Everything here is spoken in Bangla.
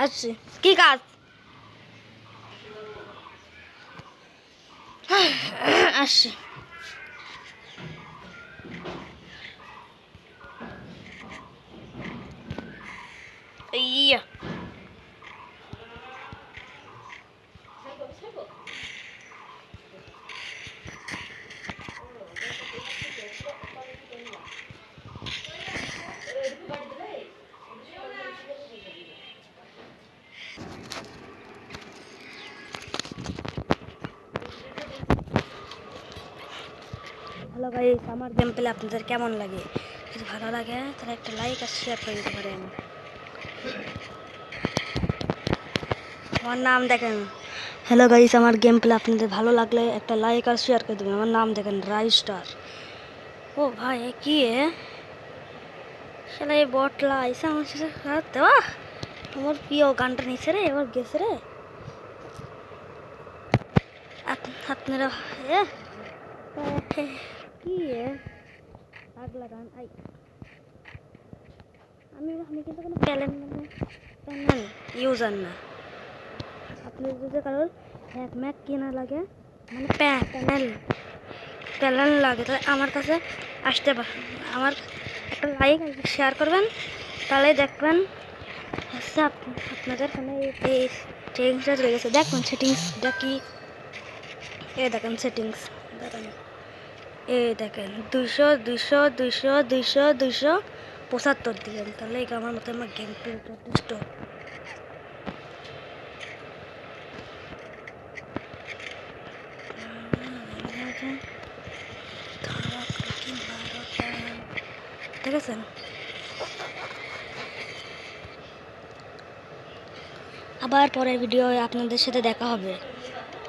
আসছি। কি কাজ? আসছি। ইয়া হ্যালো গাইস, আমার গেম প্লে আপনাদের কেমন লাগে? যদি ভালো লাগে তাহলে একটা লাইক আর শেয়ার করে দিতে পারেন। আমার নাম দেখেন। হ্যালো গাইস, আমার গেম প্লে আপনাদের ভালো লাগলে একটা লাইক আর শেয়ার করে দেবেন। আমার নাম দেখেন রাইস্টার। ও ভাই, কি শালা এই বটলা আইসা আমার সাথে খারাপ দেওয়া। আমার প্রিয় গানটা নিচে রে, এবার গেছে রে। আপনারা কি পাগলা গান। আমি কিন্তু কোনো প্যানেল ইউজার না। আপনি যদি কারোর হ্যাক ম্যাক কেনা লাগে, মানে প্যানেল লাগে, তাহলে আমার কাছে আসতে আমার একটা লাইক শেয়ার করবেন, তাহলে দেখবেন হচ্ছে আপনাদের ফোনে এই সেটিংসটা চলে গেছে। দেখুন সেটিংসটা কি, দেখেন সেটিংস, দেখেন দেখেন 275 দিবেন, তাহলে আমার মতো আমার গেম প্লে যথেষ্ট। দেখেছেন? আবার পরের ভিডিও আপনাদের সাথে দেখা হবে।